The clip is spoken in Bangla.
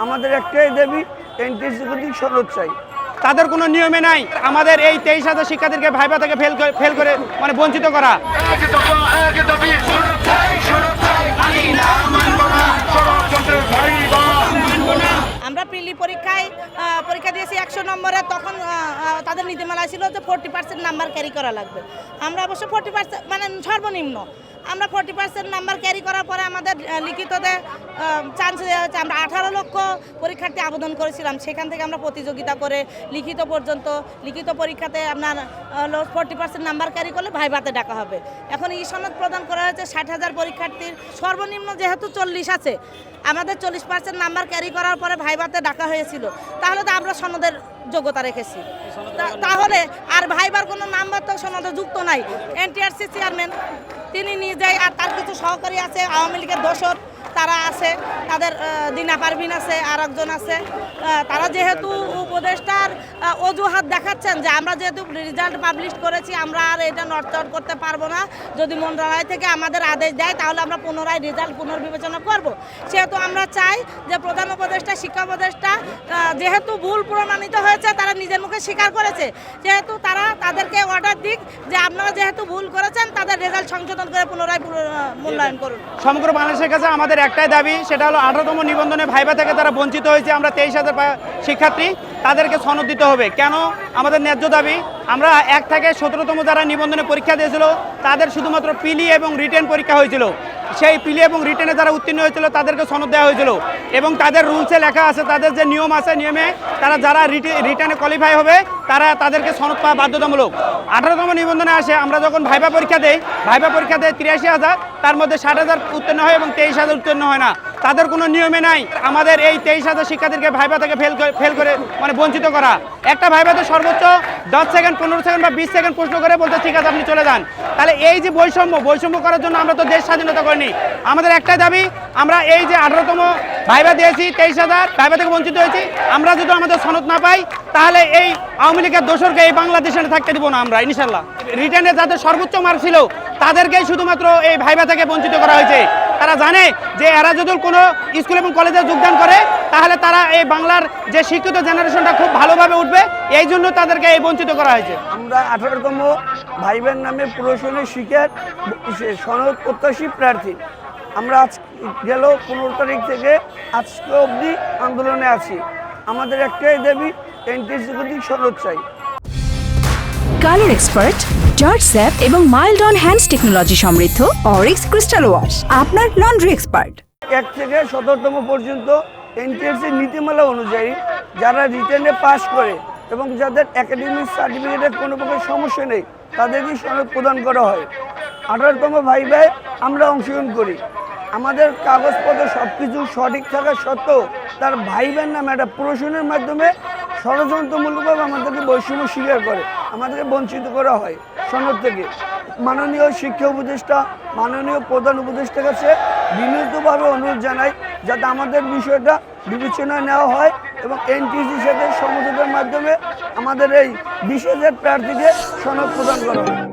আমাদের একটাই দাবি এনটিএসসি কর্তৃক সনদ চাই। তাদের কোনো নিয়মে নাই আমাদের এই 23,000 শিক্ষার্থীকে ভাইবা থেকে ফেল করে মানে বঞ্চিত করা। আমরা প্রিলি পরীক্ষা দিয়েছি 100 নম্বরে, তখন তাদের নীতিমালায় ছিল যে 40% নাম্বার ক্যারি করা লাগবে। আমরা অবশ্য 40% মানে সর্বনিম্ন আমরা 40% নাম্বার ক্যারি করার পরে আমাদের লিখিততে চান্স দেওয়া হচ্ছে। আমরা 18 লক্ষ পরীক্ষার্থী আবেদন করেছিলাম, সেখান থেকে আমরা প্রতিযোগিতা করে লিখিত পরীক্ষাতে আপনার 40% নাম্বার ক্যারি করলে ভাইভাতে ডাকা হবে। এখন এই সনদ প্রদান করা হয়েছে 60,000 পরীক্ষার্থীর, সর্বনিম্ন যেহেতু 40 আছে, আমাদের 40% নাম্বার ক্যারি করার পরে ভাইভাতে ডাকা হয়েছিল, তাহলে তো আমরা সনদের যোগ্যতা রেখেছি। তাহলে আর ভাইবার কোনো নাম্বার তো সনদে যুক্ত নাই। এনটিআরসি চেয়ারম্যান তিনি নিজেই আর তার কিছু সহকারী আছে, আওয়ামী লীগের দোসর তারা আছে, তাদের দিনা পারভিন আছে, আর একজন আছে। তারা যেহেতু উপদেষ্টার অজুহাত দেখাচ্ছেন যে আমরা যেহেতু রেজাল্ট পাবলিশ করেছি আমরা আর এটা নড়চড় করতে পারবো না, যদি মন্ত্রণালয় থেকে আমাদের আদেশ দেয় তাহলে আমরা পুনরায় রেজাল্ট পুনর্বিবেচনা করব। সেহেতু আমরা চাই যে প্রধান উপদেষ্টা, শিক্ষা উপদেষ্টা যেহেতু ভুল প্রমাণিত হয়েছে, তারা নিজের মুখে স্বীকার করেছে, যেহেতু তারা তাদেরকে অর্ডার দিক যে আপনারা যেহেতু ভুল করেছেন তাদের রেজাল্ট সংশোধন করে পুনরায় মূল্যায়ন করুন। সমগ্র বাংলাদেশের কাছে আমাদের একটাই দাবি, সেটা হলো 18তম নিবন্ধনে ভাইবা থেকে তারা বঞ্চিত হয়েছে। আমরা 23,000 শিক্ষার্থী, তাদেরকে সনদ দিতে হবে। কেন আমাদের ন্যায্য দাবি, আমরা 1 থেকে 17তম যারা নিবন্ধনে পরীক্ষা দিয়েছিল তাদের শুধুমাত্র পিলি এবং রিটেন পরীক্ষা হয়েছিল। সেই পিলি এবং রিটেনে যারা উত্তীর্ণ হয়েছিল তাদেরকে সনদ দেওয়া হয়েছিল এবং তাদের রুলসে লেখা আছে, তাদের যে নিয়ম আছে, নিয়মে তারা যারা রিটেনে কোয়ালিফাই হবে তাদেরকে সনদ পাওয়া বাধ্যতামূলক। 18তম নিবন্ধনে আসে আমরা যখন ভাইবা পরীক্ষা দেই 83,000, তার মধ্যে 60,000 উত্তীর্ণ হয় এবং 23,000 উত্তীর্ণ হয় না। তাদের কোনো নিয়মে নাই আমাদের এই 23,000 শিক্ষার্থীকে ভাইবা থেকে ফেল করে মানে বঞ্চিত করা। একটা ভাইবাতে সর্বোচ্চ 10 সেকেন্ড, 15 সেকেন্ড বা 20 সেকেন্ড প্রশ্ন করে বলতে ঠিক আছে আপনি চলে যান। তাহলে এই যে বৈষম্য করার জন্য আমরা তো দেশ স্বাধীনতা করিনি। আমাদের একটাই দাবি, আমরা এই যে 18তম ভাইবা দিয়েছি, 23,000 ভাইবা থেকে বঞ্চিত হয়েছি, আমরা যদি আমাদের সনদ না পাই তাহলে এই আওয়ামী লীগের দোসরকে এই বাংলাদেশে থাকতে দিব না আমরা ইনশাল্লাহ। রিটেনে যাদের সর্বোচ্চ মার্ক ছিল তাদেরকেই শুধুমাত্র এই ভাইবা থেকে বঞ্চিত করা হয়েছে। তারা জানে যে এরা যদি কোনো স্কুল এবং কলেজে যোগদান করে তাহলে তারা এই বাংলার যে শিক্ষিত জেনারেশনটা খুব ভালোভাবে উঠবে, এই জন্য তাদেরকে এই বঞ্চিত করা হয়েছে। আমরা 18তম ভাইবার নামে প্রশাসনের শিকার সনদ প্রত্যাশী প্রার্থী। আমরা আজ গেল 15 তারিখ থেকে আজকে অবধি আন্দোলনে আছি। আমাদের একটাই দাবি এনটিএসসি কর্তৃক সনদ চাই। কালার এক্সপার্ট, জর্জ স্যাপ এবং মাইল্ড অন হ্যান্ডস টেকনোলজি সমৃদ্ধ অরিক্স ক্রিস্টাল ওয়াশ আপনার লন্ড্রি এক্সপার্ট। 1 থেকে 17তম পর্যন্ত এনটিএসসির নীতিমালা অনুযায়ী যারা রিটেনে পাস করে এবং যাদের একাডেমিক সার্টিফিকেটের কোনো প্রকার সমস্যা নেই তাদেরকেই সনদ প্রদান করা হয়। 18তম ভাইভায় আমরা অংশগ্রহণ করি। আমাদের কাগজপত্র সব কিছু সঠিক থাকা সত্ত্বেও তার ভাইবার নামে একটা প্রশাসনের মাধ্যমে ষড়যন্ত্রমূলকভাবে আমাদেরকে বৈষম্য স্বীকার করে, আমাদেরকে বঞ্চিত করা হয় সনদ থেকে। মাননীয় শিক্ষা উপদেষ্টা, মাননীয় প্রধান উপদেষ্টার কাছে বিনীতভাবে অনুরোধ জানাই যাতে আমাদের বিষয়টা বিবেচনায় নেওয়া হয় এবং এনটিএসসির সাথে সমঝোতার মাধ্যমে আমাদের এই 20,000 প্রার্থীকে সনদ প্রদান করা হয়।